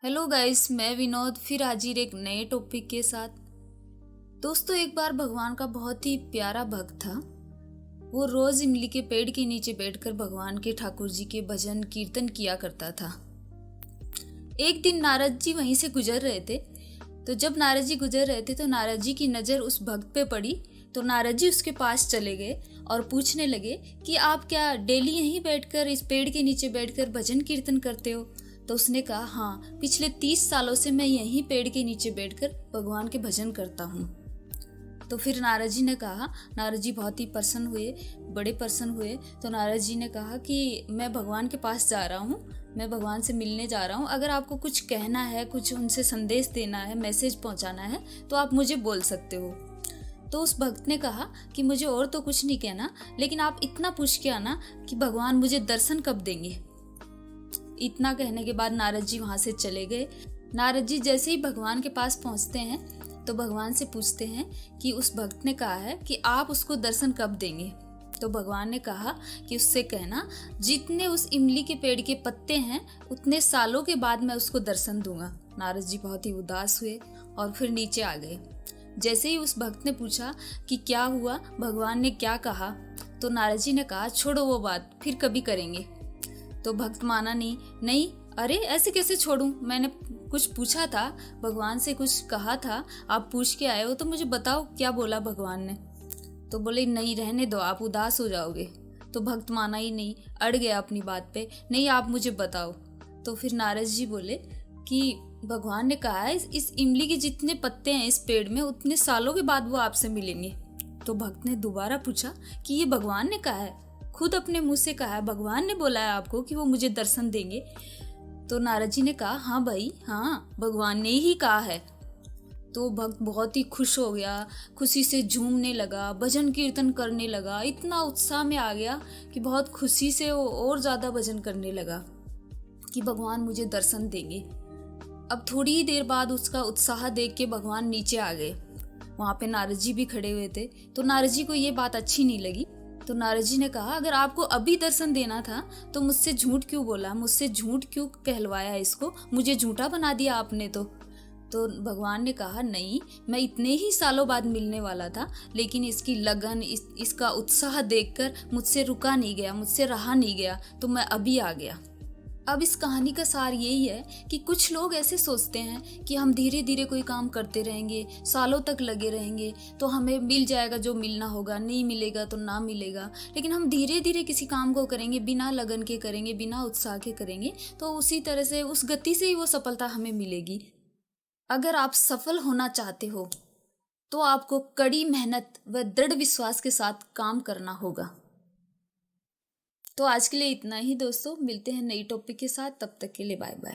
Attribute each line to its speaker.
Speaker 1: Hello guys, मैं विनोद फिर हाजिर एक नए टॉपिक के साथ। दोस्तों, एक बार भगवान का बहुत ही प्यारा भक्त था। वो रोज इमली के पेड़ के नीचे बैठकर भगवान के ठाकुर जी के भजन कीर्तन किया करता था। एक दिन नारद जी वहीं से गुजर रहे थे। तो जब नारद जी गुजर रहे थे तो नारद जी की नज़र उस भक्त पे पड़ी। तो नारद जी उसके पास चले गए और पूछने लगे कि आप क्या डेली यहीं बैठकर इस पेड़ के नीचे बैठकर भजन कीर्तन करते हो? तो उसने कहा, हाँ, पिछले 30 सालों से मैं यहीं पेड़ के नीचे बैठकर भगवान के भजन करता हूँ। तो फिर नारद जी ने कहा, नारद जी बहुत ही प्रसन्न हुए, बड़े प्रसन्न हुए। तो नारद जी ने कहा कि मैं भगवान के पास जा रहा हूँ, मैं भगवान से मिलने जा रहा हूँ। अगर आपको कुछ कहना है, कुछ उनसे संदेश देना है, मैसेज पहुँचाना है तो आप मुझे बोल सकते हो। तो उस भक्त ने कहा कि मुझे और तो कुछ नहीं कहना, लेकिन आप इतना पूछ के आना कि भगवान मुझे दर्शन कब देंगे। इतना कहने के बाद नारद जी वहाँ से चले गए। नारद जी जैसे ही भगवान के पास पहुँचते हैं तो भगवान से पूछते हैं कि उस भक्त ने कहा है कि आप उसको दर्शन कब देंगे। तो भगवान ने कहा कि उससे कहना, जितने उस इमली के पेड़ के पत्ते हैं उतने सालों के बाद मैं उसको दर्शन दूंगा। नारद जी बहुत ही उदास हुए और फिर नीचे आ गए। जैसे ही उस भक्त ने पूछा कि क्या हुआ, भगवान ने क्या कहा, तो नारद जी ने कहा, छोड़ो वो बात, फिर कभी करेंगे। तो भक्त माना नहीं, अरे ऐसे कैसे छोड़ूं, मैंने कुछ पूछा था, भगवान से कुछ कहा था, आप पूछ के आए हो तो मुझे बताओ क्या बोला भगवान ने। तो बोले, नहीं रहने दो, आप उदास हो जाओगे। तो भक्त माना ही नहीं, अड़ गया अपनी बात पे, नहीं आप मुझे बताओ। तो फिर नारद जी बोले कि भगवान ने कहा है इस इमली के जितने पत्ते हैं इस पेड़ में उतने सालों के बाद वो आपसे मिलेंगे। तो भक्त ने दोबारा पूछा कि ये भगवान ने कहा है, खुद अपने मुंह से कहा है, भगवान ने बोला है आपको कि वो मुझे दर्शन देंगे? तो नारद जी ने कहा, हाँ भाई, हाँ, भगवान ने ही कहा है। तो भक्त बहुत ही खुश हो गया, खुशी से झूमने लगा, भजन कीर्तन करने लगा, इतना उत्साह में आ गया कि बहुत खुशी से वो और ज़्यादा भजन करने लगा कि भगवान मुझे दर्शन देंगे। अब थोड़ी ही देर बाद उसका उत्साह देख के भगवान नीचे आ गए। वहाँ पे नारद जी भी खड़े हुए थे। तो नारद जी को ये बात अच्छी नहीं लगी। तो नारद जी ने कहा, अगर आपको अभी दर्शन देना था तो मुझसे झूठ क्यों बोला, मुझसे झूठ क्यों कहलवाया, इसको मुझे झूठा बना दिया आपने। तो भगवान ने कहा, नहीं, मैं इतने ही सालों बाद मिलने वाला था, लेकिन इसकी लगन, इसका उत्साह देखकर मुझसे रुका नहीं गया, मुझसे रहा नहीं गया, तो मैं अभी आ गया। अब इस कहानी का सार यही है कि कुछ लोग ऐसे सोचते हैं कि हम धीरे धीरे कोई काम करते रहेंगे, सालों तक लगे रहेंगे तो हमें मिल जाएगा जो मिलना होगा, नहीं मिलेगा तो ना मिलेगा। लेकिन हम धीरे धीरे किसी काम को करेंगे, बिना लगन के करेंगे, बिना उत्साह के करेंगे, तो उसी तरह से उस गति से ही वो सफलता हमें मिलेगी। अगर आप सफल होना चाहते हो तो आपको कड़ी मेहनत व दृढ़ विश्वास के साथ काम करना होगा। तो आज के लिए इतना ही दोस्तों, मिलते हैं नई टॉपिक के साथ, तब तक के लिए बाय बाय।